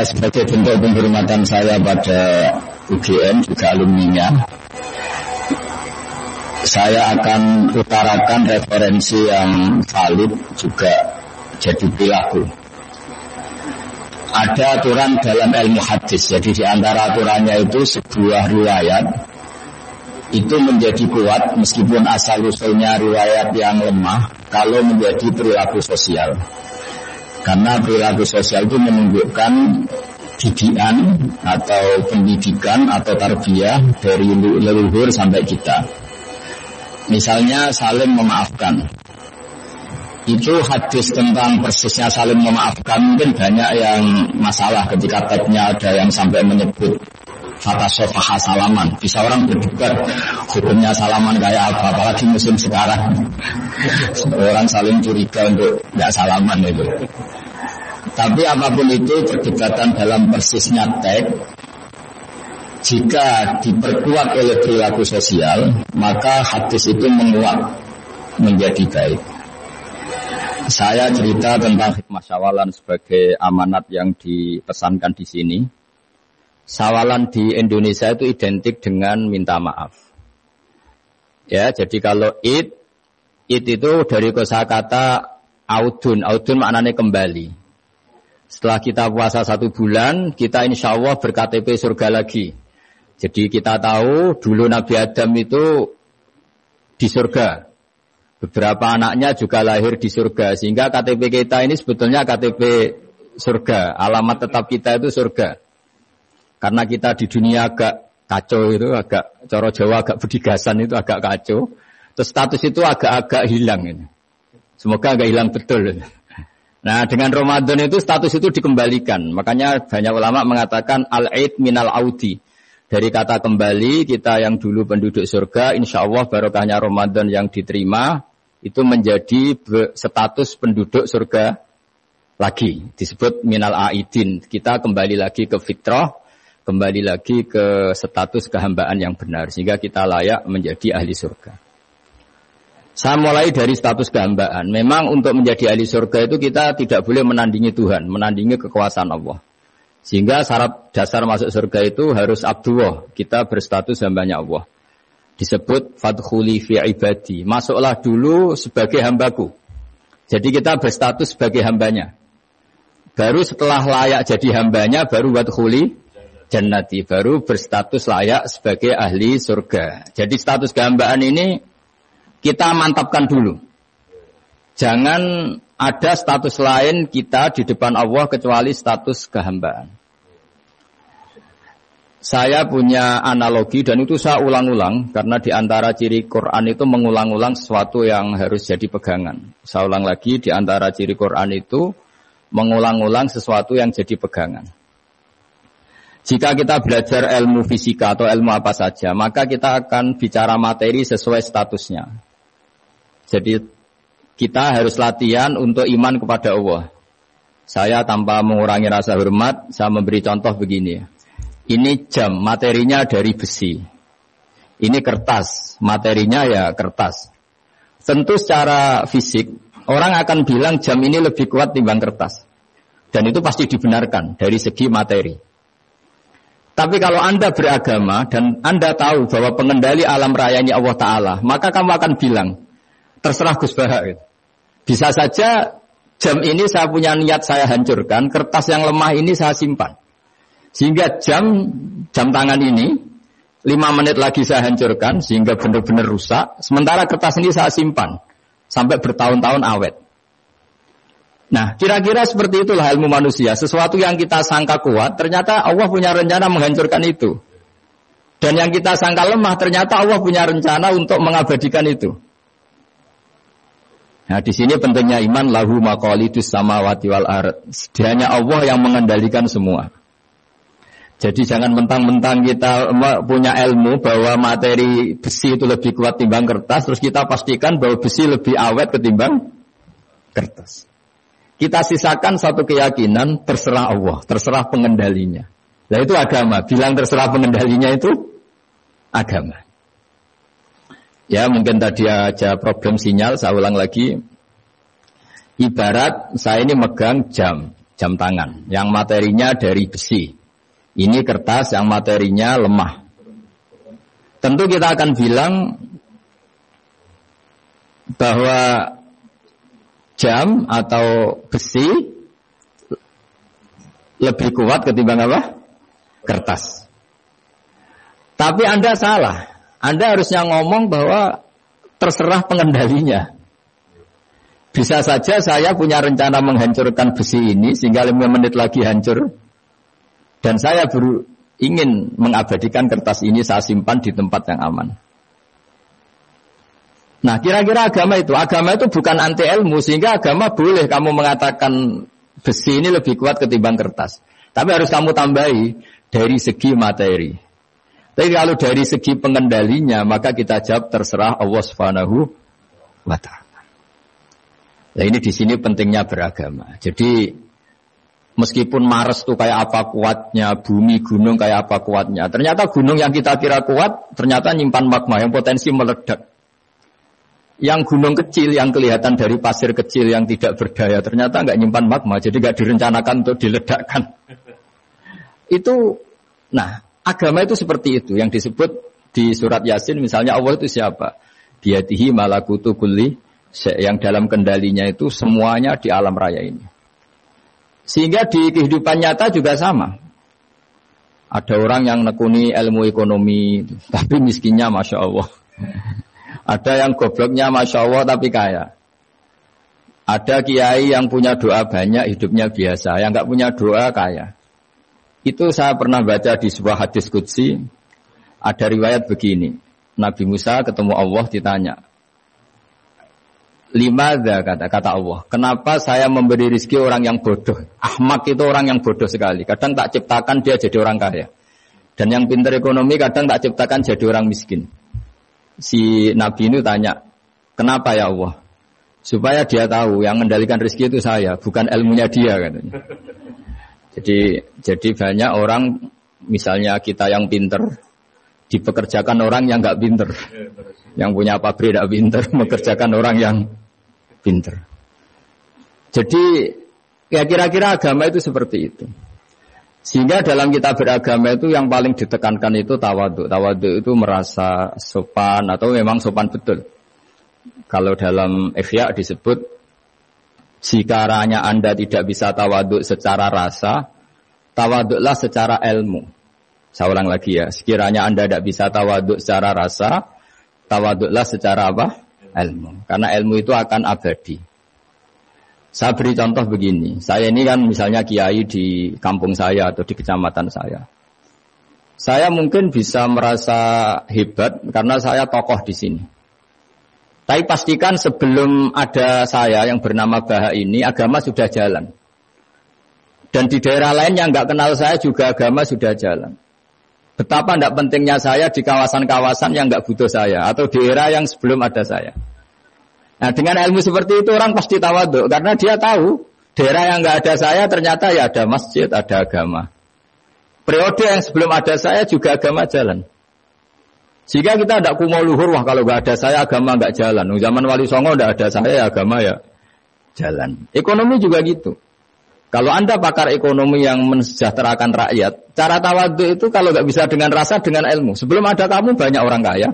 Sebagai bentuk penghormatan saya pada UGM juga alumninya, saya akan utarakan referensi yang valid juga jadi perilaku. Ada aturan dalam ilmu hadis, jadi di antara aturannya itu sebuah riwayat itu menjadi kuat meskipun asal-usulnya riwayat yang lemah kalau menjadi perilaku sosial. Karena perilaku sosial itu menunjukkan didikan atau pendidikan atau tarbiyah dari leluhur sampai kita. Misalnya saling memaafkan. Itu hadis tentang persisnya saling memaafkan mungkin banyak yang masalah ketika teksnya ada yang sampai menyebut fatasofaha salaman. Bisa orang berdebat hukumnya salaman kayak apa, apalagi musim sekarang. Orang saling curiga untuk tidak salaman itu. Tapi apapun itu perdebatan dalam persisnya teks, jika diperkuat oleh perilaku sosial, maka hadis itu menguat menjadi baik. Saya cerita tentang hikmah syawalan sebagai amanat yang dipesankan di sini. Syawalan di Indonesia itu identik dengan minta maaf. Ya, jadi kalau id itu dari kosakata audun maknanya kembali. Setelah kita puasa 1 bulan, kita insya Allah ber-KTP surga lagi. Jadi kita tahu dulu Nabi Adam itu di surga. Beberapa anaknya juga lahir di surga. Sehingga KTP kita ini sebetulnya KTP surga. Alamat tetap kita itu surga. Karena kita di dunia agak kacau itu, agak coro Jawa agak bedigasan itu agak kacau. Terus status itu agak-agak hilang ini. Semoga agak hilang betul. Nah dengan Ramadan itu status itu dikembalikan. Makanya banyak ulama mengatakan al-aid minal audi. Dari kata kembali, kita yang dulu penduduk surga, insya Allah barokahnya Ramadan yang diterima, itu menjadi status penduduk surga lagi. Disebut minal aidin. Kita kembali lagi ke fitrah, kembali lagi ke status kehambaan yang benar. Sehingga kita layak menjadi ahli surga. Saya mulai dari status kehambaan. Memang untuk menjadi ahli surga itu kita tidak boleh menandingi Tuhan, menandingi kekuasaan Allah. Sehingga syarat dasar masuk surga itu harus abdullah. Kita berstatus hambanya Allah. Disebut fadkhuli fi ibadi. Masuklah dulu sebagai hambaku. Jadi kita berstatus sebagai hambanya. Baru setelah layak jadi hambanya, baru wadkhuli jannati. Baru berstatus layak sebagai ahli surga. Jadi status kehambaan ini kita mantapkan dulu. Jangan ada status lain kita di depan Allah kecuali status kehambaan. Saya punya analogi dan itu saya ulang-ulang karena di antara ciri Quran itu mengulang-ulang sesuatu yang harus jadi pegangan. Saya ulang lagi, di antara ciri Quran itu mengulang-ulang sesuatu yang jadi pegangan. Jika kita belajar ilmu fisika atau ilmu apa saja, maka kita akan bicara materi sesuai statusnya. Jadi kita harus latihan untuk iman kepada Allah. Saya tanpa mengurangi rasa hormat, saya memberi contoh begini. Ini jam, materinya dari besi. Ini kertas, materinya ya kertas. Tentu secara fisik, orang akan bilang jam ini lebih kuat timbang kertas. Dan itu pasti dibenarkan dari segi materi. Tapi kalau Anda beragama dan Anda tahu bahwa pengendali alam raya ini Allah Ta'ala, maka kamu akan bilang, terserah Gus Baha. Gitu. Bisa saja jam ini saya punya niat saya hancurkan, kertas yang lemah ini saya simpan. Sehingga jam tangan ini 5 menit lagi saya hancurkan sehingga benar-benar rusak. Sementara kertas ini saya simpan sampai bertahun-tahun awet. Nah, kira-kira seperti itulah ilmu manusia. Sesuatu yang kita sangka kuat, ternyata Allah punya rencana menghancurkan itu. Dan yang kita sangka lemah, ternyata Allah punya rencana untuk mengabadikan itu. Nah, di sini pentingnya iman lahu maqalidus samawati wal ard. Hanya Allah yang mengendalikan semua. Jadi jangan mentang-mentang kita punya ilmu bahwa materi besi itu lebih kuat timbang kertas, terus kita pastikan bahwa besi lebih awet ketimbang kertas. Kita sisakan satu keyakinan, terserah Allah, terserah pengendalinya. Nah itu agama, bilang terserah pengendalinya itu agama. Ya mungkin tadi aja problem sinyal, saya ulang lagi. Ibarat saya ini megang jam. jam tangan, yang materinya dari besi. Ini kertas yang materinya lemah. Tentu kita akan bilang bahwa jam atau besi lebih kuat ketimbang apa? Kertas. Tapi Anda salah. Anda harusnya ngomong bahwa terserah pengendalinya. Bisa saja saya punya rencana menghancurkan besi ini sehingga 5 menit lagi hancur. Dan saya ingin mengabadikan kertas ini saya simpan di tempat yang aman. Nah, kira-kira agama itu bukan anti ilmu, sehingga agama boleh kamu mengatakan besi ini lebih kuat ketimbang kertas. Tapi harus kamu tambahi dari segi materi. Tapi kalau dari segi pengendalinya, maka kita jawab terserah Allah Subhanahu wa Ta'ala. Nah, ini di sini pentingnya beragama. Jadi meskipun Mars itu kayak apa kuatnya, bumi, gunung kayak apa kuatnya. Ternyata gunung yang kita kira kuat, ternyata nyimpan magma yang potensi meledak. Yang gunung kecil, yang kelihatan dari pasir kecil yang tidak berdaya, ternyata nggak nyimpan magma, jadi nggak direncanakan untuk diledakkan. Itu, nah, agama itu seperti itu. Yang disebut di surat Yasin, misalnya Allah itu siapa? Biyadihi malakutu kulli, yang dalam kendalinya itu semuanya di alam raya ini. Sehingga di kehidupan nyata juga sama. Ada orang yang nekuni ilmu ekonomi, tapi miskinnya Masya Allah. Ada yang gobloknya Masya Allah tapi kaya. Ada kiai yang punya doa banyak, hidupnya biasa. Yang nggak punya doa kaya. Itu saya pernah baca di sebuah hadis qudsi. Ada riwayat begini. Nabi Musa ketemu Allah ditanya. Limadza kata Allah. Kenapa saya memberi rezeki orang yang bodoh? Ahmak itu orang yang bodoh sekali. Kadang tak ciptakan dia jadi orang kaya. Dan yang pintar ekonomi kadang tak ciptakan jadi orang miskin. Si Nabi ini tanya, kenapa ya Allah? Supaya dia tahu yang mengendalikan rezeki itu saya, bukan ilmunya dia katanya. Jadi banyak orang, misalnya kita yang pinter, dipekerjakan orang yang nggak pinter, yang punya pabrik tidak pinter, mengerjakan orang yang pinter. Jadi ya kira-kira agama itu seperti itu. Sehingga dalam kita beragama itu yang paling ditekankan itu tawadhu. Tawadhu itu merasa sopan atau memang sopan betul. Kalau dalam Ihya disebut, jika Anda tidak bisa tawadhu secara rasa, tawadhulah secara ilmu. Saya ulang lagi ya, sekiranya Anda tidak bisa tawadhu secara rasa, tawadhulah secara apa? Ilmu. Karena ilmu itu akan abadi. Saya beri contoh begini, saya ini kan misalnya kiai di kampung saya atau di kecamatan saya. Saya mungkin bisa merasa hebat karena saya tokoh di sini. Tapi pastikan sebelum ada saya yang bernama Baha ini, agama sudah jalan. Dan di daerah lain yang nggak kenal saya juga agama sudah jalan. Betapa tidak pentingnya saya di kawasan-kawasan yang nggak butuh saya atau di era yang sebelum ada saya. Nah, dengan ilmu seperti itu orang pasti tawadhu karena dia tahu daerah yang nggak ada saya ternyata ya ada masjid, ada agama. Periode yang sebelum ada saya juga agama jalan. Jika kita tidak kumo luhur, wah kalau nggak ada saya agama nggak jalan. Zaman Wali Songo tidak ada saya agama ya jalan. Ekonomi juga gitu. Kalau Anda pakar ekonomi yang mensejahterakan rakyat, cara tawadhu itu kalau nggak bisa dengan rasa, dengan ilmu. Sebelum ada kamu banyak orang kaya,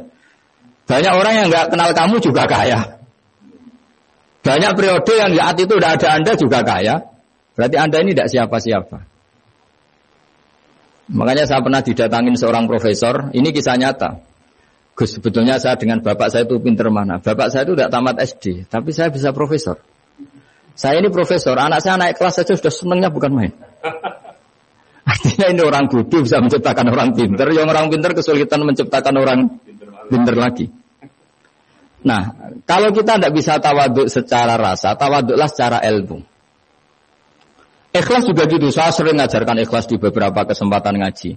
banyak orang yang nggak kenal kamu juga kaya. Banyak periode yang saat itu udah ada Anda juga kaya. Berarti Anda ini tidak siapa-siapa. Makanya saya pernah didatangin seorang profesor. Ini kisah nyata. Gus, sebetulnya saya dengan bapak saya itu pinter mana. Bapak saya itu tidak tamat SD. Tapi saya bisa profesor. Saya ini profesor. Anak saya naik kelas saja sudah senangnya bukan main. Artinya ini orang bodoh bisa menciptakan orang pinter. Yang orang pinter kesulitan menciptakan orang pinter lagi. Nah, kalau kita tidak bisa tawadhu secara rasa, tawadhulah secara ilmu. Ikhlas juga gitu. Saya sering mengajarkan ikhlas di beberapa kesempatan ngaji.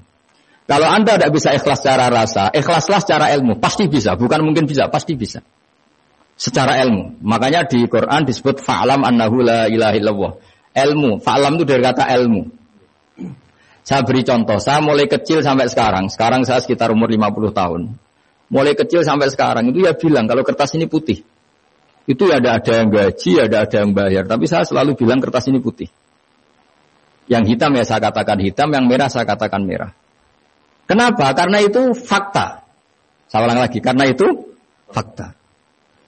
Kalau Anda tidak bisa ikhlas secara rasa, ikhlaslah secara ilmu. Pasti bisa, bukan mungkin bisa, pasti bisa. Secara ilmu. Makanya di Quran disebut fa'lam annahu la ilaha illallah. Ilmu, fa'lam itu dari kata ilmu. Saya beri contoh, saya mulai kecil sampai sekarang. Sekarang saya sekitar umur 50 tahun. Mulai kecil sampai sekarang itu ya bilang kalau kertas ini putih. Itu ya ada yang gaji, ada yang bayar. Tapi saya selalu bilang kertas ini putih. Yang hitam ya saya katakan hitam, yang merah saya katakan merah. Kenapa? Karena itu fakta. Saya ulang lagi, karena itu fakta.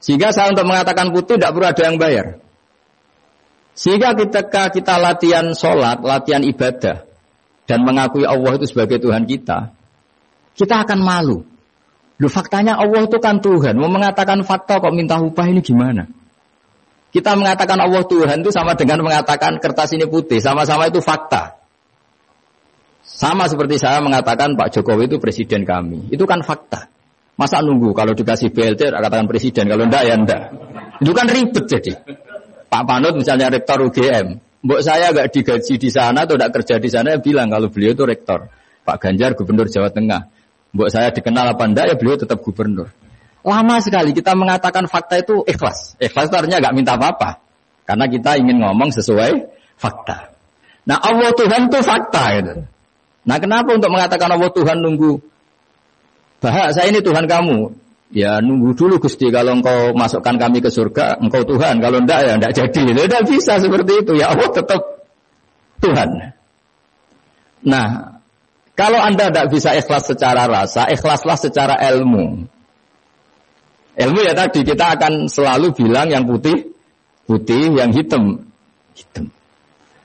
Sehingga saya untuk mengatakan putih tidak perlu ada yang bayar. Sehingga ketika kita latihan sholat, latihan ibadah, dan mengakui Allah itu sebagai Tuhan kita akan malu. Loh, faktanya Allah itu kan Tuhan. Mau mengatakan fakta kok minta upah ini gimana? Kita mengatakan Allah Tuhan itu sama dengan mengatakan kertas ini putih. Sama-sama itu fakta. Sama seperti saya mengatakan Pak Jokowi itu presiden kami. Itu kan fakta. Masa nunggu kalau dikasih BLT katakan presiden, kalau enggak ya enggak. Itu kan ribet jadi. Pak Panut misalnya rektor UGM. Mbok saya enggak digaji di sana atau enggak kerja di sana, bilang kalau beliau itu rektor. Pak Ganjar gubernur Jawa Tengah. Mbok saya dikenal apa enggak ya beliau tetap gubernur. Lama sekali kita mengatakan fakta itu ikhlas. Ikhlas itu artinya enggak minta apa-apa. Karena kita ingin ngomong sesuai fakta. Nah Allah Tuhan itu fakta gitu. Nah kenapa untuk mengatakan Allah Tuhan nunggu? Bahak saya ini Tuhan kamu. Ya nunggu dulu Gusti, kalau engkau masukkan kami ke surga, engkau Tuhan. Kalau enggak ya enggak jadi. Tidak bisa seperti itu. Ya Allah tetap Tuhan. Nah kalau Anda tidak bisa ikhlas secara rasa, ikhlaslah secara ilmu. Ilmu ya tadi kita akan selalu bilang yang putih, putih, yang hitam, hitam.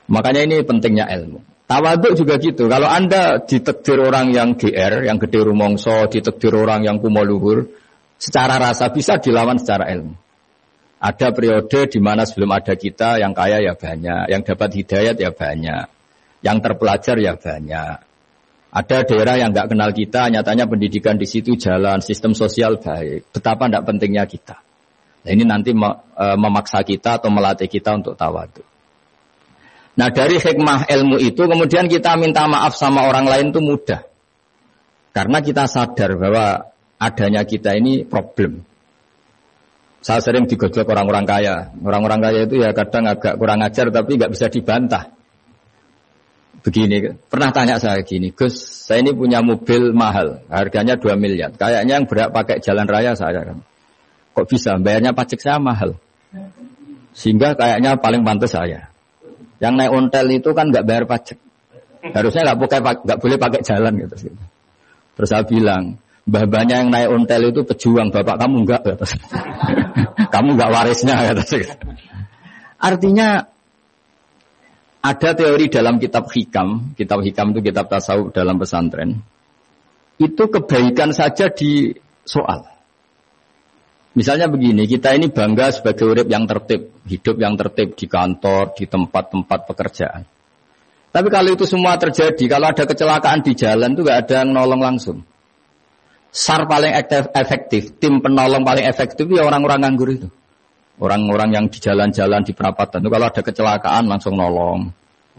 Makanya ini pentingnya ilmu. Tawaduk juga gitu. Kalau Anda ditakdir orang yang GR, yang gede rumongso, ditakdir orang yang kumo luhur, secara rasa bisa dilawan secara ilmu. Ada periode di mana sebelum ada kita yang kaya ya banyak, yang dapat hidayat ya banyak, yang terpelajar ya banyak. Ada daerah yang nggak kenal kita, nyatanya pendidikan di situ jalan, sistem sosial baik. Betapa tidak pentingnya kita. Nah, ini nanti memaksa kita atau melatih kita untuk tawadhu. Nah dari hikmah ilmu itu kemudian kita minta maaf sama orang lain itu mudah. Karena kita sadar bahwa adanya kita ini problem. Saya sering digojlok orang-orang kaya. Orang-orang kaya itu ya kadang agak kurang ajar tapi nggak bisa dibantah. Begini, pernah tanya saya gini, Gus, saya ini punya mobil mahal, harganya 2 miliar. Kayaknya yang berhak pakai jalan raya saya kan. Kok bisa? Bayarnya pajak saya mahal. Sehingga kayaknya paling pantas saya. Yang naik ontel itu kan nggak bayar pajak. Harusnya nggak boleh pakai jalan gitu. Terus saya bilang, mbah-mbahnya yang naik ontel itu pejuang, bapak kamu enggak. Kamu enggak warisnya. Artinya ada teori dalam kitab hikam itu kitab tasawuf dalam pesantren. Itu kebaikan saja di soal. Misalnya begini, kita ini bangga sebagai urip yang tertib, hidup yang tertib di kantor, di tempat-tempat pekerjaan. Tapi kalau itu semua terjadi, kalau ada kecelakaan di jalan itu gak ada yang nolong langsung. SAR paling efektif, tim penolong paling efektif ya orang-orang nganggur itu. Orang-orang yang di jalan-jalan, di perapatan itu kalau ada kecelakaan langsung nolong.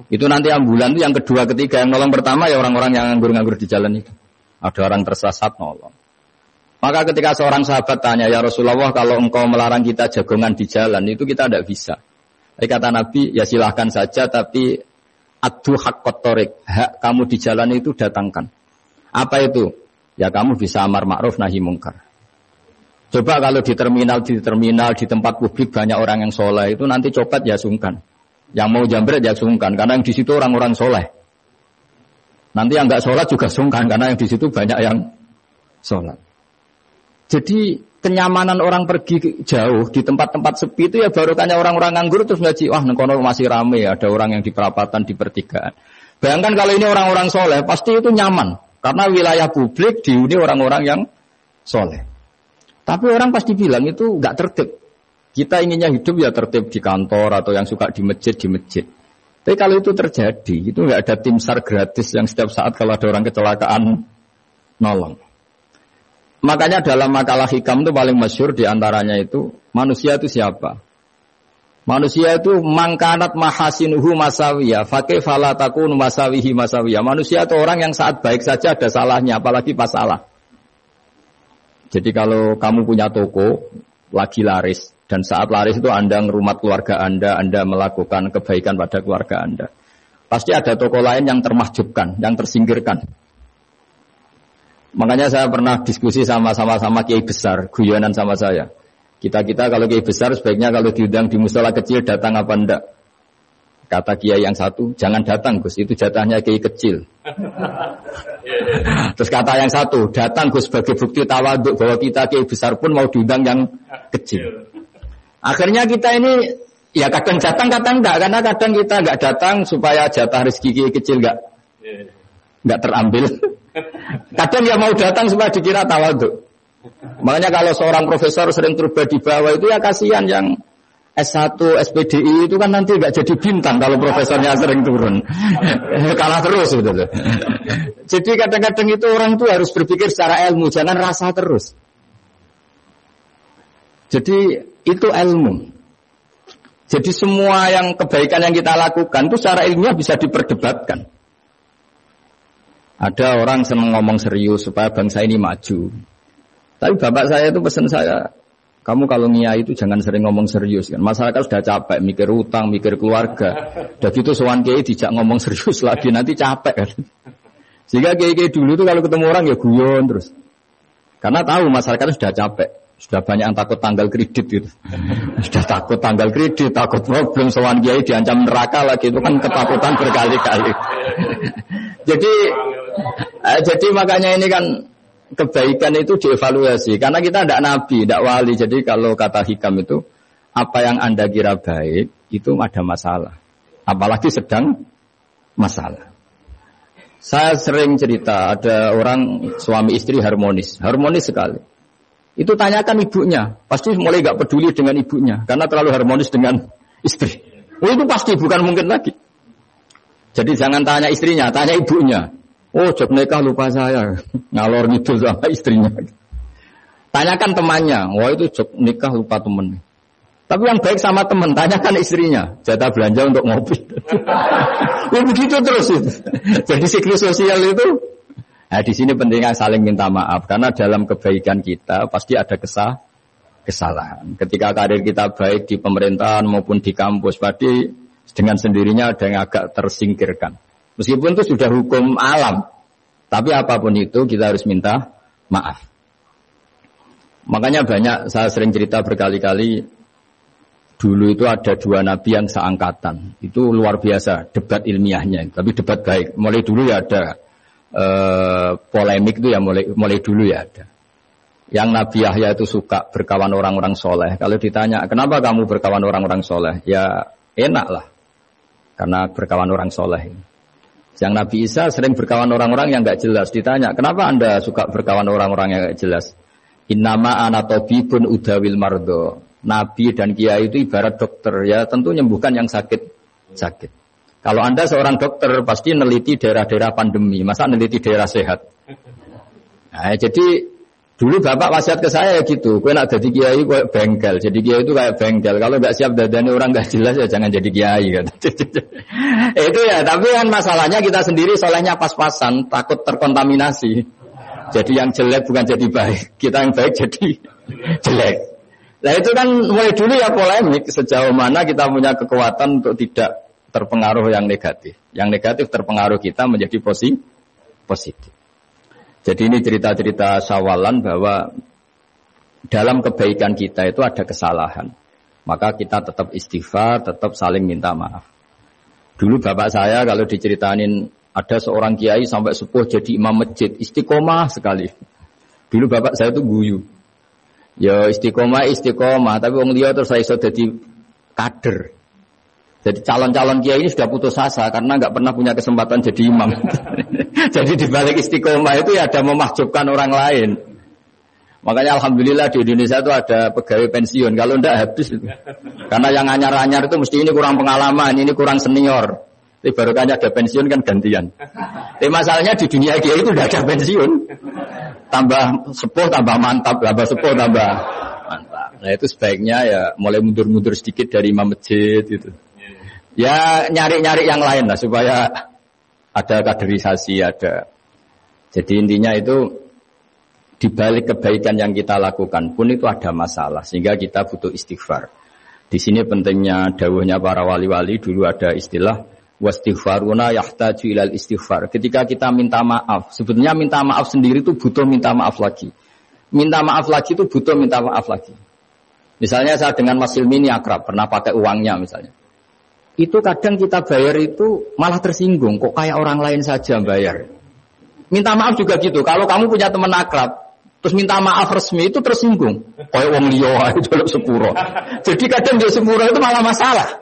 Itu nanti ambulan itu yang kedua, ketiga. Yang nolong pertama ya orang-orang yang nganggur-nganggur di jalan itu. Ada orang tersesat nolong. Maka ketika seorang sahabat tanya, ya Rasulullah kalau engkau melarang kita jagongan di jalan, itu kita tidak bisa. Jadi kata Nabi, ya silahkan saja, tapi addu haqqat thoriq, hak kamu di jalan itu datangkan. Apa itu? Ya kamu bisa amar ma'ruf nahi mungkar. Coba kalau di terminal, di tempat publik banyak orang yang soleh, itu nanti copet ya sungkan. Yang mau jambret ya sungkan, karena yang di situ orang-orang soleh. Nanti yang nggak sholat juga sungkan, karena yang di situ banyak yang sholat. Jadi kenyamanan orang pergi jauh di tempat-tempat sepi itu ya barokahnya orang-orang nganggur terus ngaji, wah nengkono masih rame, ada orang yang di perapatan, di pertigaan. Bayangkan kalau ini orang-orang soleh, pasti itu nyaman, karena wilayah publik dihuni orang-orang yang soleh. Tapi orang pasti bilang itu nggak tertib. Kita inginnya hidup ya tertib di kantor atau yang suka di masjid, di masjid. Tapi kalau itu terjadi, itu nggak ada tim SAR gratis yang setiap saat kalau ada orang kecelakaan nolong. Makanya dalam makalah hikam itu paling masyhur diantaranya itu manusia itu siapa? Manusia itu mangkanat mahasinuhu masawiyah, fakih falatakun masawihi masawiyah. Manusia itu orang yang saat baik saja ada salahnya, apalagi pas salah. Jadi kalau kamu punya toko, lagi laris, dan saat laris itu Anda ngerumat keluarga Anda melakukan kebaikan pada keluarga Anda. Pasti ada toko lain yang termahjubkan, yang tersingkirkan. Makanya saya pernah diskusi sama kiai besar, guyonan sama saya. Kita kalau kiai besar sebaiknya kalau diundang di musala kecil datang apa enggak? Kata kiai yang satu, jangan datang Gus, itu jatahnya kiai kecil. Terus kata yang satu, datang Gus sebagai bukti tawaduk bahwa kita kiai besar pun mau diundang yang kecil. Akhirnya kita ini ya kadang datang kadang enggak, karena kadang kita enggak datang supaya jatah rezeki kiai kecil enggak terambil. Kadang ya mau datang supaya dikira tawaduk. Makanya kalau seorang profesor sering terubah di bawah itu ya kasihan yang S1, SPDI itu kan nanti enggak jadi bintang kalau profesornya sering turun. Kalah terus gitu loh. Jadi kadang-kadang itu orang itu harus berpikir secara ilmu, jangan rasa terus. Jadi itu ilmu. Jadi semua yang kebaikan yang kita lakukan itu secara ilmiah bisa diperdebatkan. Ada orang senang ngomong serius supaya bangsa ini maju. Tapi bapak saya itu pesan saya, kamu kalau ngiyai itu jangan sering ngomong serius kan. Masyarakat sudah capek mikir utang, mikir keluarga. Udah gitu sowan kiai dijak ngomong serius lagi nanti capek kan. Sehingga kiai-kiai dulu itu kalau ketemu orang ya guyon terus. Karena tahu masyarakat sudah capek. Sudah banyak yang takut tanggal kredit gitu. Sudah takut tanggal kredit, takut problem sowan kiai diancam neraka lagi itu kan ketakutan berkali-kali. Jadi makanya ini kan kebaikan itu dievaluasi karena kita tidak nabi, tidak wali. Jadi kalau kata hikam itu apa yang Anda kira baik itu ada masalah. Apalagi sedang masalah. Saya sering cerita ada orang suami istri harmonis sekali. Itu tanyakan ibunya, pasti mulai gak peduli dengan ibunya karena terlalu harmonis dengan istri. Itu pasti bukan mungkin lagi. Jadi jangan tanya istrinya, tanya ibunya. Oh, jok nikah lupa saya, ngalor ngidul sama istrinya. Tanyakan temannya, wah itu jok nikah lupa temen. Tapi yang baik sama teman, tanyakan istrinya, jatah belanja untuk ngopi. Ya begitu terus itu. Jadi siklus sosial itu. Nah di sini pentingnya saling minta maaf, karena dalam kebaikan kita pasti ada kesalahan. Ketika karir kita baik di pemerintahan maupun di kampus, pasti dengan sendirinya ada yang agak tersingkirkan. Meskipun itu sudah hukum alam, tapi apapun itu kita harus minta maaf. Makanya banyak, saya sering cerita berkali-kali, dulu itu ada dua nabi yang seangkatan. Itu luar biasa, debat ilmiahnya, tapi debat baik. Mulai dulu ya ada polemik itu ya, mulai dulu ya ada. Yang Nabi Yahya itu suka berkawan orang-orang soleh. Kalau ditanya, kenapa kamu berkawan orang-orang soleh? Ya enak lah, karena berkawan orang soleh. Yang Nabi Isa sering berkawan orang-orang yang enggak jelas. Ditanya, kenapa Anda suka berkawan orang-orang yang enggak jelas? Innama ana tabibun udawil mardo. Nabi dan kiai itu ibarat dokter, ya tentu menyembuhkan yang sakit. Kalau Anda seorang dokter pasti neliti daerah-daerah pandemi, masa neliti daerah sehat. Nah, jadi dulu Bapak wasiat ke saya gitu, kowe nak jadi kiai kayak bengkel. Jadi kiai itu kayak bengkel. Kalau enggak siap dadane orang enggak jelas ya jangan jadi kiai kan. Itu ya, tapi kan masalahnya kita sendiri solehnya pas-pasan, takut terkontaminasi. Jadi yang jelek bukan jadi baik, kita yang baik jadi jelek. Nah itu kan mulai dulu ya polemik, sejauh mana kita punya kekuatan untuk tidak terpengaruh yang negatif. Yang negatif terpengaruh kita menjadi positif. Jadi ini cerita-cerita sawalan bahwa dalam kebaikan kita itu ada kesalahan. Maka kita tetap istighfar, tetap saling minta maaf. Dulu bapak saya kalau diceritain ada seorang kiai sampai sepuh jadi imam masjid, istiqomah sekali. Dulu bapak saya itu guyu. Ya istiqomah, tapi wong liya terus saya iso dadi kader. Jadi calon-calon kiai ini sudah putus asa karena nggak pernah punya kesempatan jadi imam. Jadi di balik istiqomah itu ya ada memahjubkan orang lain. Makanya alhamdulillah di Indonesia itu ada pegawai pensiun. Kalau enggak habis itu. Karena yang anyar-anyar itu mesti ini kurang pengalaman, ini kurang senior. Tapi baru kan ada pensiun kan gantian. Tapi masalahnya di dunia kiai itu udah ada pensiun. Tambah sepuh tambah mantap, tambah sepuh tambah mantap. Nah itu sebaiknya ya mulai mundur-mundur sedikit dari imam masjid gitu. Ya nyari-nyari yang lain lah supaya ada kaderisasi, ada. Jadi intinya itu di balik kebaikan yang kita lakukan pun itu ada masalah sehingga kita butuh istighfar. Di sini pentingnya dawuhnya para wali-wali, dulu ada istilah wastighfaruna yahtaju ilal istighfar. Ketika kita minta maaf, sebetulnya minta maaf sendiri itu butuh minta maaf lagi. Minta maaf lagi itu butuh minta maaf lagi. Misalnya saya dengan Mas Hilmi ini akrab, pernah pakai uangnya misalnya. itu kadang kita bayar itu malah tersinggung, kok kayak orang lain saja bayar. Minta maaf juga gitu. Kalau kamu punya teman akrab, terus minta maaf resmi itu tersinggung. Kayak wong liya itu sepuro. Jadi kadang dia sepuro itu malah masalah.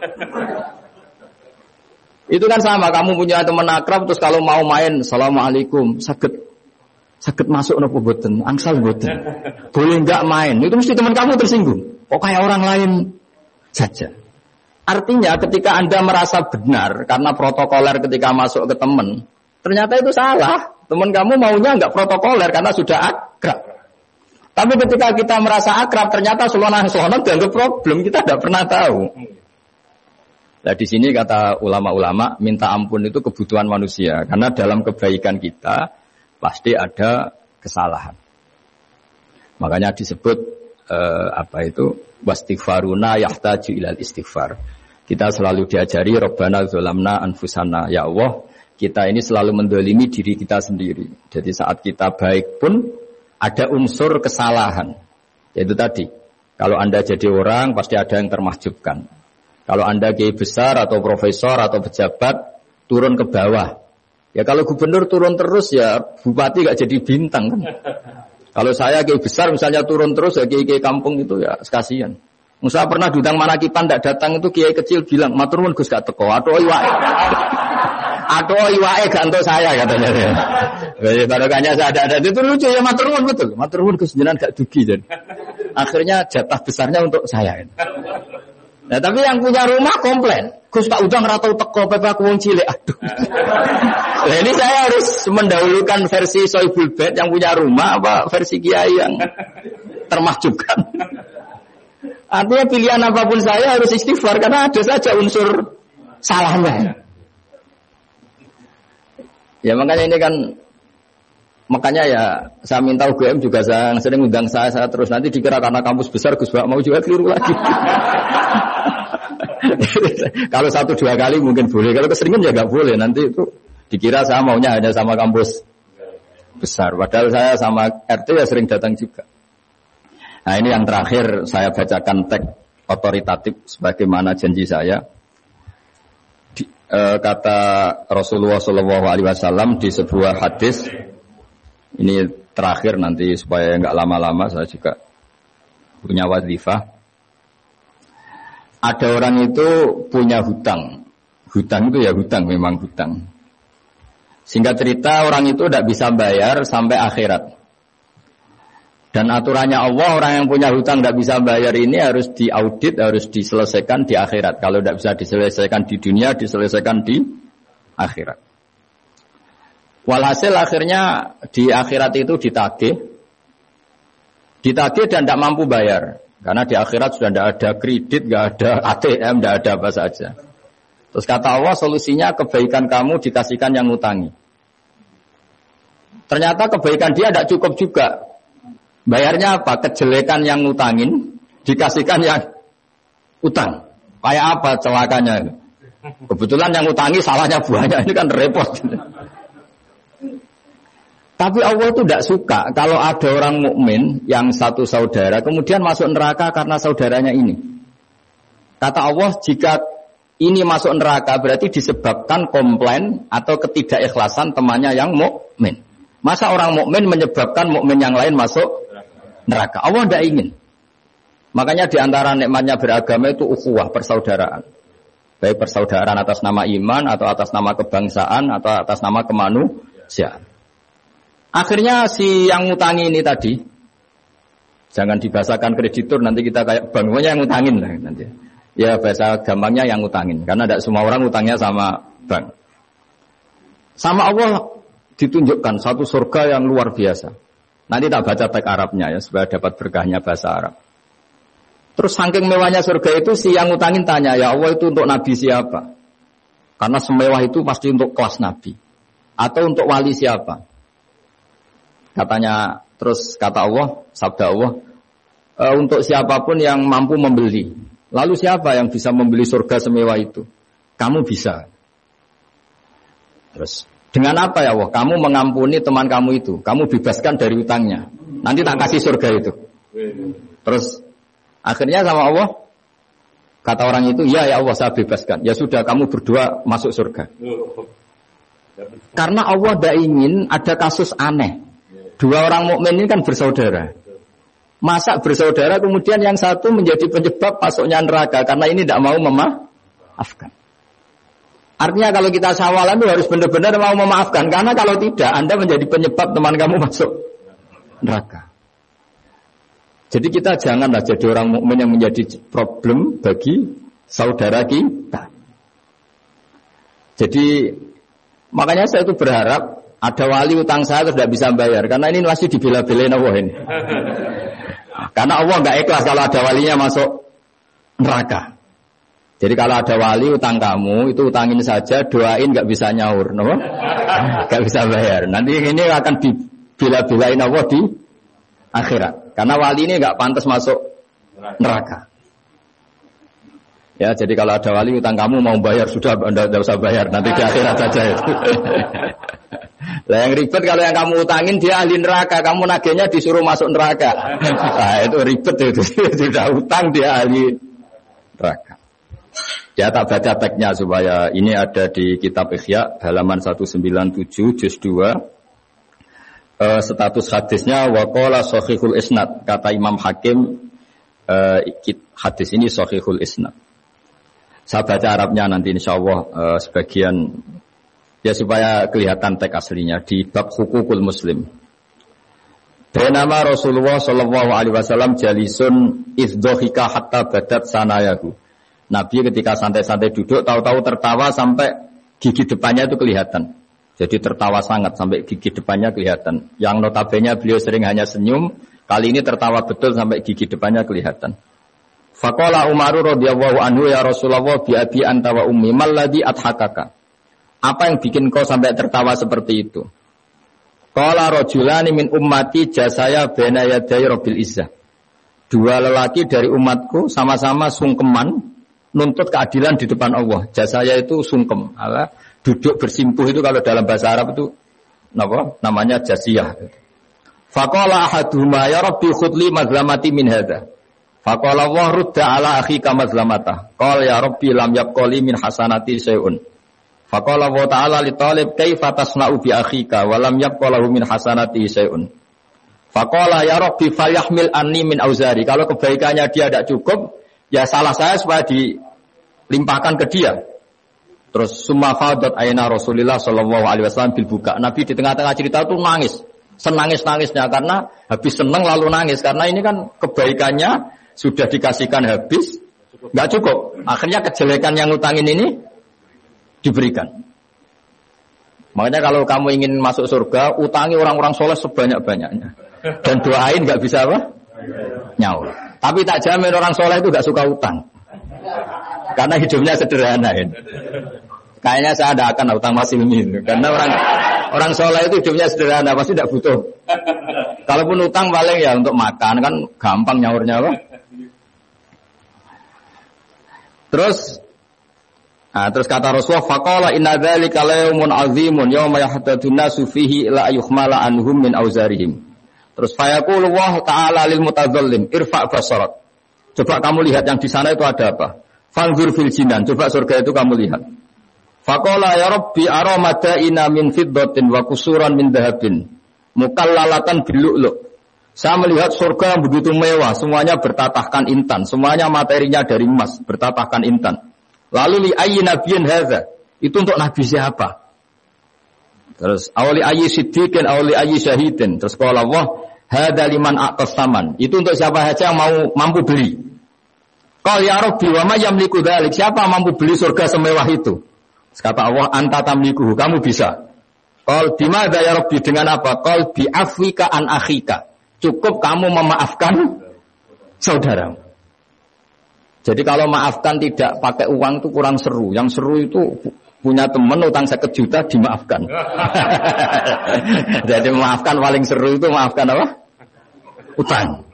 Itu kan sama, kamu punya teman akrab terus kalau mau main, assalamualaikum, sakit masuk nopo boten, angsal boten. Boleh enggak main? Itu mesti teman kamu tersinggung. Kok kayak orang lain saja. Artinya ketika Anda merasa benar karena protokoler ketika masuk ke teman, ternyata itu salah. Teman kamu maunya enggak protokoler karena sudah akrab. Tapi ketika kita merasa akrab, ternyata selonang-selonang dianggap problem, kita tidak pernah tahu. Nah di sini kata ulama-ulama, minta ampun itu kebutuhan manusia. Karena dalam kebaikan kita pasti ada kesalahan. Makanya disebut wastighfaruna yahtaju ilal istighfar. Kita selalu diajari Rabbana dzalamna anfusana. Ya Allah, kita ini selalu mendolimi diri kita sendiri. Jadi saat kita baik pun ada unsur kesalahan. Yaitu tadi, kalau Anda jadi orang pasti ada yang termahjubkan. Kalau Anda kiai besar atau profesor atau pejabat turun ke bawah. Ya kalau gubernur turun terus ya bupati gak jadi bintang kan. Kalau saya kiai besar misalnya turun terus ya kiai kampung itu ya sekasian. Musa pernah diundang Manakipan tidak datang itu kiai kecil bilang matur nuwun Gus gak teko atau iwake. Atau iwake gak entuk saya katanya. Ya barokahnya saya ada itu lucu ya matur nuwun betul. Matur nuwun Gus jenengan gak dugi jadi. Akhirnya jatah besarnya untuk saya. Nah tapi yang punya rumah komplain, Gus tak udang ratau teko pepe aku wong cilik. Aduh. Nah ini saya harus mendahulukan versi Soibul Bait yang punya rumah apa versi kiai yang termahjubkan. Artinya pilihan apapun saya harus istighfar karena ada saja unsur salahnya. Ya makanya ini kan ya saya minta UGM juga saya sering undang saya terus nanti dikira karena kampus besar Gus mau juga keliru lagi. Kalau 1-2 kali mungkin boleh, kalau keseringan ya nggak boleh. Nanti itu dikira saya maunya hanya sama kampus besar, padahal saya sama RT ya sering datang juga. Nah ini yang terakhir saya bacakan teks otoritatif sebagaimana janji saya. Kata Rasulullah SAW di sebuah hadis. Ini terakhir nanti supaya nggak lama-lama saya juga punya wazifah. Ada orang itu punya hutang. Hutang itu ya hutang, memang hutang. Singkat cerita orang itu tidak bisa bayar sampai akhirat. Dan aturannya Allah orang yang punya hutang tidak bisa bayar ini harus diaudit, harus diselesaikan di akhirat. Kalau tidak bisa diselesaikan di dunia, diselesaikan di akhirat. Walhasil akhirnya di akhirat itu ditagih dan tidak mampu bayar. Karena di akhirat sudah tidak ada kredit, tidak ada ATM, tidak ada apa saja. Terus kata Allah solusinya kebaikan kamu dikasihkan yang ngutangi. Ternyata kebaikan dia tidak cukup juga. Bayarnya apa? Kejelekan yang ngutangin dikasihkan yang utang. Kayak apa celakanya? Kebetulan yang ngutangi salahnya banyak, ini kan repot. Tapi Allah itu tidak suka kalau ada orang mukmin yang satu saudara kemudian masuk neraka karena saudaranya ini. Kata Allah, jika ini masuk neraka berarti disebabkan komplain atau ketidakikhlasan temannya yang mukmin. Masa orang mukmin menyebabkan mukmin yang lain masuk neraka? Allah tidak ingin. Makanya di antara nikmatnya beragama itu ukhuwah, persaudaraan. Baik persaudaraan atas nama iman atau atas nama kebangsaan atau atas nama kemanusiaan. Akhirnya si yang ngutangi ini tadi, jangan dibahasakan kreditur, nanti kita kayak bank, pokoknya yang ngutangin lah nanti. Ya bahasa gampangnya yang ngutangin, karena tidak semua orang ngutangnya sama bank. Sama Allah ditunjukkan satu surga yang luar biasa. Nanti tak baca teks Arabnya ya, supaya dapat berkahnya bahasa Arab. Terus saking mewahnya surga itu, si yang ngutangin tanya, ya Allah itu untuk Nabi siapa? Karena semewah itu pasti untuk kelas Nabi. Atau untuk wali siapa? Katanya, terus kata Allah, sabda Allah, untuk siapapun yang mampu membeli. Lalu siapa yang bisa membeli surga semewah itu? Kamu bisa. Terus, dengan apa ya Allah? Kamu mengampuni teman kamu itu. Kamu bebaskan dari utangnya. Nanti tak kasih surga itu. Terus, akhirnya sama Allah, Kata orang itu, ya Allah saya bebaskan. Ya sudah kamu berdua masuk surga. Karena Allah tidak ingin ada kasus aneh. Dua orang mukmin ini kan bersaudara. Masa bersaudara kemudian yang satu menjadi penyebab masuknya neraka karena ini tidak mau memaafkan. Artinya kalau kita sawalan itu harus benar-benar mau memaafkan. Karena kalau tidak, Anda menjadi penyebab teman kamu masuk neraka. Jadi kita janganlah jadi orang mukmin yang menjadi problem bagi saudara kita. Jadi makanya saya itu berharap ada wali utang saya terus tidak bisa bayar karena ini masih dibela-belain Allah ini. Karena Allah nggak ikhlas kalau ada walinya masuk neraka. Jadi kalau ada wali utang kamu itu utangin saja, doain nggak bisa nyaur, no? Nggak bisa bayar. Nanti ini akan dibela-belain Allah di akhirat. Karena wali ini nggak pantas masuk neraka. Ya, jadi kalau ada wali utang kamu mau bayar sudah, Anda tidak usah bayar, nanti di akhirat saja itu. Lah yang ribet kalau yang kamu utangin dia ahli neraka, kamu nagihnya disuruh masuk neraka. Nah, itu ribet itu. Sudah utang dia ahli neraka. Ya tak baca teksnya supaya ini ada di kitab Ihya halaman 197 juz 2. Status hadisnya waqala sahihul isnad, kata Imam Hakim hadis ini sahihul isnad. Saya baca Arabnya nanti insyaallah sebagian ya supaya kelihatan teks aslinya di bab hukukul muslim. Bernama Rasulullah sallallahu alaihi wasallam jalisun izdhika hatta badat sanayahu. Nabi ketika santai-santai duduk tahu-tahu tertawa sampai gigi depannya itu kelihatan. Jadi tertawa sangat sampai gigi depannya kelihatan. Yang notabene beliau sering hanya senyum, kali ini tertawa betul sampai gigi depannya kelihatan. Faqala Umar radhiyallahu anhu ya Rasulullah bi abi anta wa ummi mal ladzi adhakaka. Apa yang bikin kau sampai tertawa seperti itu? Qala rajulani min ummati jasaya baina yaday rabbil izzah. Dua lelaki dari umatku sama-sama sungkeman nuntut keadilan di depan Allah. Jasaya itu sungkem, duduk bersimpuh itu kalau dalam bahasa Arab itu namanya jasiyah. Faqala ahaduhuma ya rabbi khudli mazlamati min hadza. Faqala wa rudda ala akhika mazlamata. Qala ya rabbi lam yaqali min hasanati syai'un. Faqala wa ta'ala li talib kaifa tasna'u bi akhika wa lam yaqalahu min hasanati syai'un. Faqala ya rabbi falyahmil anni min auzari. Kalau kebaikannya dia tidak cukup, ya salah saya supaya dilimpahkan ke dia. Terus summa fadat aina Rasulullah sallallahu alaihi wasallam bil buka. Nabi di tengah-tengah cerita itu nangis, senangis-nangisnya karena habis senang lalu nangis karena ini kan kebaikannya sudah dikasihkan habis, enggak cukup. Akhirnya kejelekan yang utangin ini diberikan. Makanya kalau kamu ingin masuk surga, utangi orang-orang soleh sebanyak-banyaknya. Dan doain enggak bisa apa? Nyaur. Tapi tak jamin orang soleh itu enggak suka utang. Karena hidupnya sederhana ini. Kayaknya saya tidak akan utang Mas Ilmi. Karena orang soleh itu hidupnya sederhana, pasti tidak butuh. Kalaupun utang paling ya untuk makan, kan gampang nyaurnya apa? Terus kata Rasulullah, faqala inna dzalika yaumun azimun yauma yahtadun nasu fihi la yuhmala anhum min auzarihim. Terus fayaqulu Allah ta'ala lil mutadzallim irfa' basarak. Coba kamu lihat yang di sana itu ada apa? Fanzur fil jinan, coba surga itu kamu lihat. Faqala ya rabbi ara madaina min fiddatin wa kusuran min dhahabin mukallalatan bil lu'lu'. Saya melihat surga yang begitu mewah, semuanya bertatahkan intan, semuanya materinya dari emas, bertatahkan intan. Lalu li ayyi nabiyyin hadza? Itu untuk nabi siapa? Terus awli ayyi siddiqin awli ayyi syahidin. Terus qala Allah hadza liman aqtas saman. Itu untuk siapa saja yang mampu beli. Qal ya rabbi wa may yamliku dzalik? Siapa mampu beli surga semewah itu? Kata Allah anta tamlikuhu, kamu bisa. Qal bimadza ya rabbi, dengan apa? Qal bi afwika an akhika. Cukup kamu memaafkan saudaramu. Jadi kalau maafkan tidak pakai uang itu kurang seru. Yang seru itu punya teman utang 1 juta dimaafkan. Jadi memaafkan paling seru itu maafkan apa? Utang.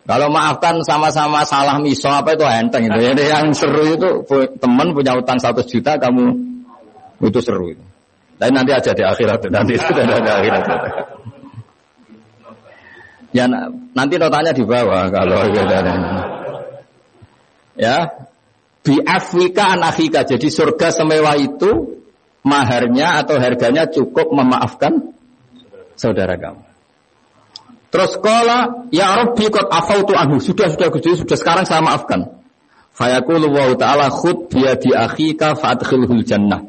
Kalau maafkan sama-sama salah miso apa itu enteng itu. Jadi yang seru itu teman punya utang 1 juta kamu itu seru itu. Tapi nanti aja di akhirat nanti itu ada di akhirat. Ya nanti notanya di bawah kalau gitu. Ya, Bi'afwika anafika. Jadi surga semewah itu maharnya atau harganya cukup memaafkan saudara kamu. Terus qala ya Rabbi qad afautu anhu. Sudah sekarang saya maafkan. Fayaqulu wa ta'ala khud bi yadi akhika fa'adkhilhul jannah.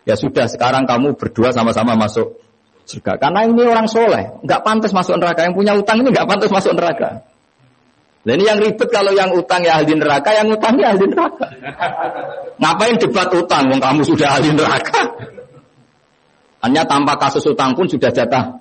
Ya sudah sekarang kamu berdua sama-sama masuk surga. Karena ini orang soleh, enggak pantas masuk neraka. Yang punya utang ini enggak pantas masuk neraka. Nah ini yang ribet kalau yang utang ya ahli neraka, yang utangnya ahli neraka. Ngapain debat utang wong kamu sudah ahli neraka? Hanya tanpa kasus utang pun sudah jatah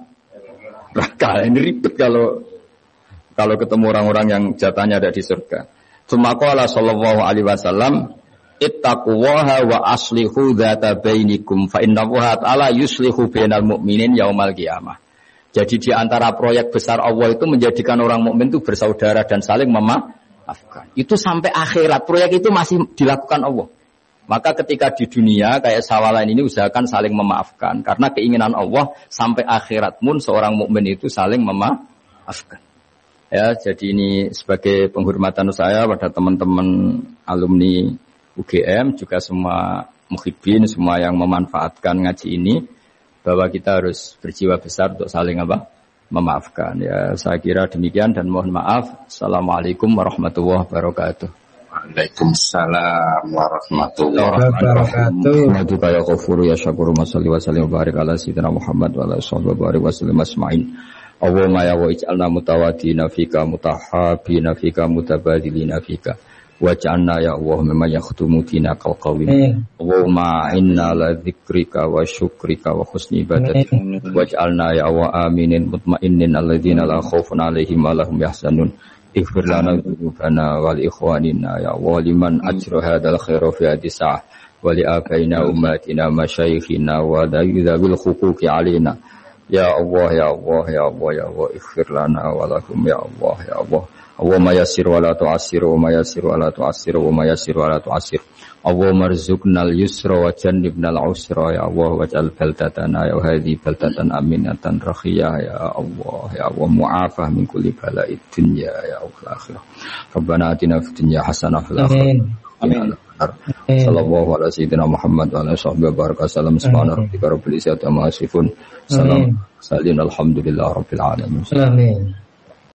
neraka. Ini ribet kalau ketemu orang-orang yang jatahnya ada di surga. Tsumma qala sallallahu alaihi wasallam ittaqullaha wa aslihu dzata bainikum fa innallaha ta'ala yuslihu bainal mu'minin yaumal qiyamah. Jadi di antara proyek besar Allah itu menjadikan orang mukmin itu bersaudara dan saling memaafkan. Itu sampai akhirat proyek itu masih dilakukan Allah. Maka ketika di dunia kayak Sawalan ini usahakan saling memaafkan karena keinginan Allah sampai akhirat pun seorang mukmin itu saling memaafkan. Ya, jadi ini sebagai penghormatan saya pada teman-teman alumni UGM juga semua muhibbin, semua yang memanfaatkan ngaji ini bahwa kita harus berjiwa besar untuk saling memaafkan. Ya, saya kira demikian dan mohon maaf. Assalamualaikum warahmatullahi wabarakatuh. Waalaikumsalam warahmatullahi wabarakatuh. Matuka ya ghafuru ya syakuru masalli wa sallim wa barik ala sayyidina Muhammad wa ala sahbihi wa barik wa sallim asma'in. Allahumma ya wa ij'alna mutawadina fika mutahabina fika mutabadilina fika waj'alna ya Allah mimman yakhdumu dinakal qawim. Allahumma inna la dzikrika wa syukrika wa husni ibadatika waj'alna ya Allah aminin mutmainnin alladzina la khaufun alaihim wa lahum yahzanun. Ighfir lana dzunubana wal ikhwanina ya Allah liman ajra hadzal khaira fi hadhihi sa'ah wa li abaina ummatina masyayikhina wa dzawil huquqi alaina ya Allah ya Allah ya Allah ya Allah ighfir lana wa lahum ya Allah ya Allah Allahumma yassir wa la tu'assir wa ma yassir wa la tu'assir wa ma yassir wa la tu'assir Allahumma rzuqnal yusra wa jannibnal usra ya Allah waj'al baldatana ya hadhi baldatan aminatan rakhiyah ya Allah mu'afah min kulli bala'id dunya ya Allah akhirah Rabbana atina fid dunya hasanah fil akhirati amin sallallahu ala sayyidina Muhammad wa ala sahbihi baraka salam subhana rabbika rabbil izzati amma yasifun salam salin alhamdulillah rabbil alamin amin.